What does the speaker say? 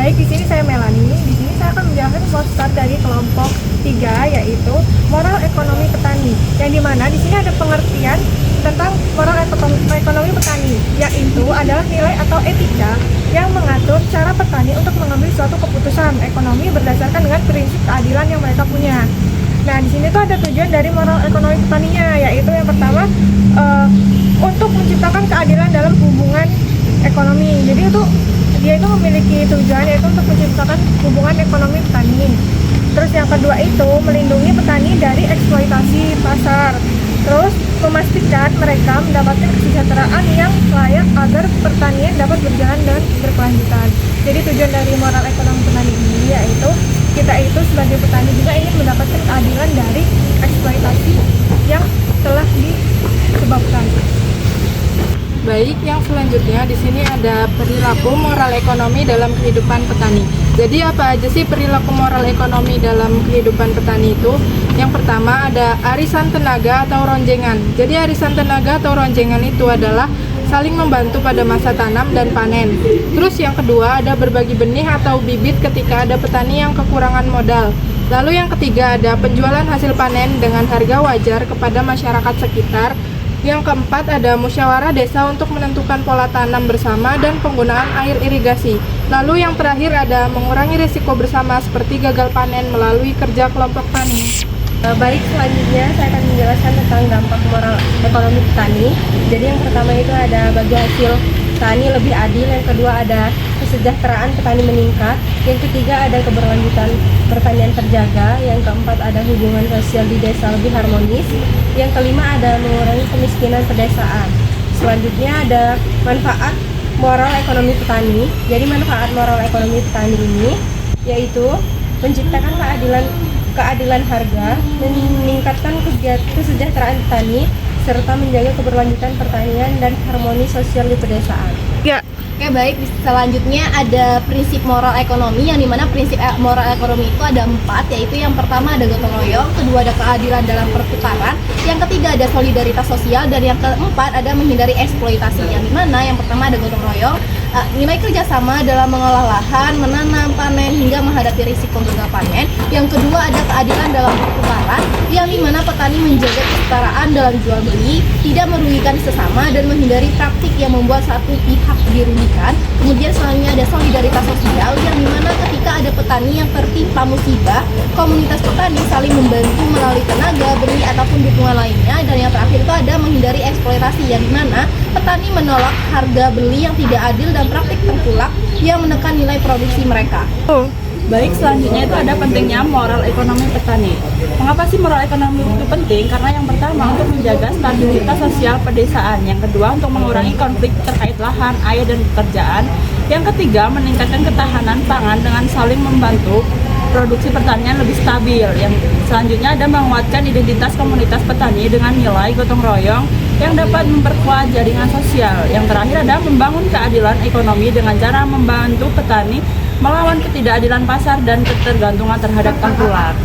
Baik, di sini saya Melani. Di sini saya akan menjelaskan poster dari kelompok 3, yaitu moral ekonomi petani. Yang dimana di sini ada pengertian tentang moral ekonomi petani, yaitu adalah nilai atau etika yang mengatur cara petani untuk mengambil suatu keputusan ekonomi berdasarkan dengan prinsip keadilan yang mereka punya. Nah, di sini tuh ada tujuan dari moral ekonomi petaninya, yaitu yang pertama untuk menciptakan keadilan dalam hubungan ekonomi. Jadi dia itu memiliki tujuan yaitu untuk menciptakan hubungan ekonomi petani. Terus yang kedua itu melindungi petani dari eksploitasi pasar. Terus memastikan mereka mendapatkan kesejahteraan yang layak agar pertanian dapat berjalan dengan berkelanjutan. Jadi tujuan dari moral ekonomi petani ini yaitu kita itu sebagai petani juga ingin mendapatkan keadilan dari eksploitasi yang telah disebabkan. Baik, yang selanjutnya di sini ada perilaku moral ekonomi dalam kehidupan petani. Jadi apa aja sih perilaku moral ekonomi dalam kehidupan petani itu? Yang pertama ada arisan tenaga atau ronjengan. Jadi arisan tenaga atau ronjengan itu adalah saling membantu pada masa tanam dan panen. Terus yang kedua ada berbagi benih atau bibit ketika ada petani yang kekurangan modal. Lalu yang ketiga ada penjualan hasil panen dengan harga wajar kepada masyarakat sekitar. Yang keempat ada musyawarah desa untuk menentukan pola tanam bersama dan penggunaan air irigasi. Lalu yang terakhir ada mengurangi risiko bersama seperti gagal panen melalui kerja kelompok tani. Baik, selanjutnya saya akan menjelaskan tentang dampak moral ekonomi petani. Jadi yang pertama itu ada bagi hasil petani lebih adil, yang kedua ada kesejahteraan petani meningkat, yang ketiga ada keberlanjutan pertanian terjaga, yang keempat ada hubungan sosial di desa lebih harmonis, yang kelima ada mengurangi kemiskinan pedesaan. Selanjutnya ada manfaat moral ekonomi petani. Jadi manfaat moral ekonomi petani ini yaitu menciptakan keadilan harga, meningkatkan kesejahteraan petani, serta menjaga keberlanjutan pertanian dan harmoni sosial di pedesaan. Oke, baik, selanjutnya ada prinsip moral ekonomi, yang dimana prinsip moral ekonomi itu ada 4, yaitu yang pertama ada gotong royong, kedua ada keadilan dalam pertukaran, yang ketiga ada solidaritas sosial, dan yang keempat ada menghindari eksploitasi. Yang dimana yang pertama ada gotong royong, nilai kerjasama dalam mengolah lahan, menanam, panen, hingga menghadapi risiko gagal panen. Yang kedua ada keadilan dalam pertukaran, yang dimana petani menjaga kesetaraan dalam jual beli, tidak merugikan sesama, dan menghindari praktik yang membuat satu pihak dirugikan. Kemudian selanjutnya ada solidaritas sosial, yang dimana ketika ada petani yang tertimpa musibah, komunitas petani saling membantu melalui tenaga, benih, ataupun dukungan lainnya. Dan yang terakhir itu ada menghindari eksploitasi, yang dimana petani menolak harga beli yang tidak adil dan praktik tengkulak yang menekan nilai produksi mereka. Baik, selanjutnya itu ada pentingnya moral ekonomi petani. Mengapa sih moral ekonomi itu penting? Karena yang pertama untuk menjaga stabilitas sosial pedesaan, yang kedua untuk mengurangi konflik terkait lahan, air, dan pekerjaan, yang ketiga meningkatkan ketahanan pangan dengan saling membantu produksi pertanian lebih stabil. Yang selanjutnya ada menguatkan identitas komunitas petani dengan nilai gotong royong yang dapat memperkuat jaringan sosial. Yang terakhir ada membangun keadilan ekonomi dengan cara membantu petani melawan ketidakadilan pasar dan ketergantungan terhadap tengkulak.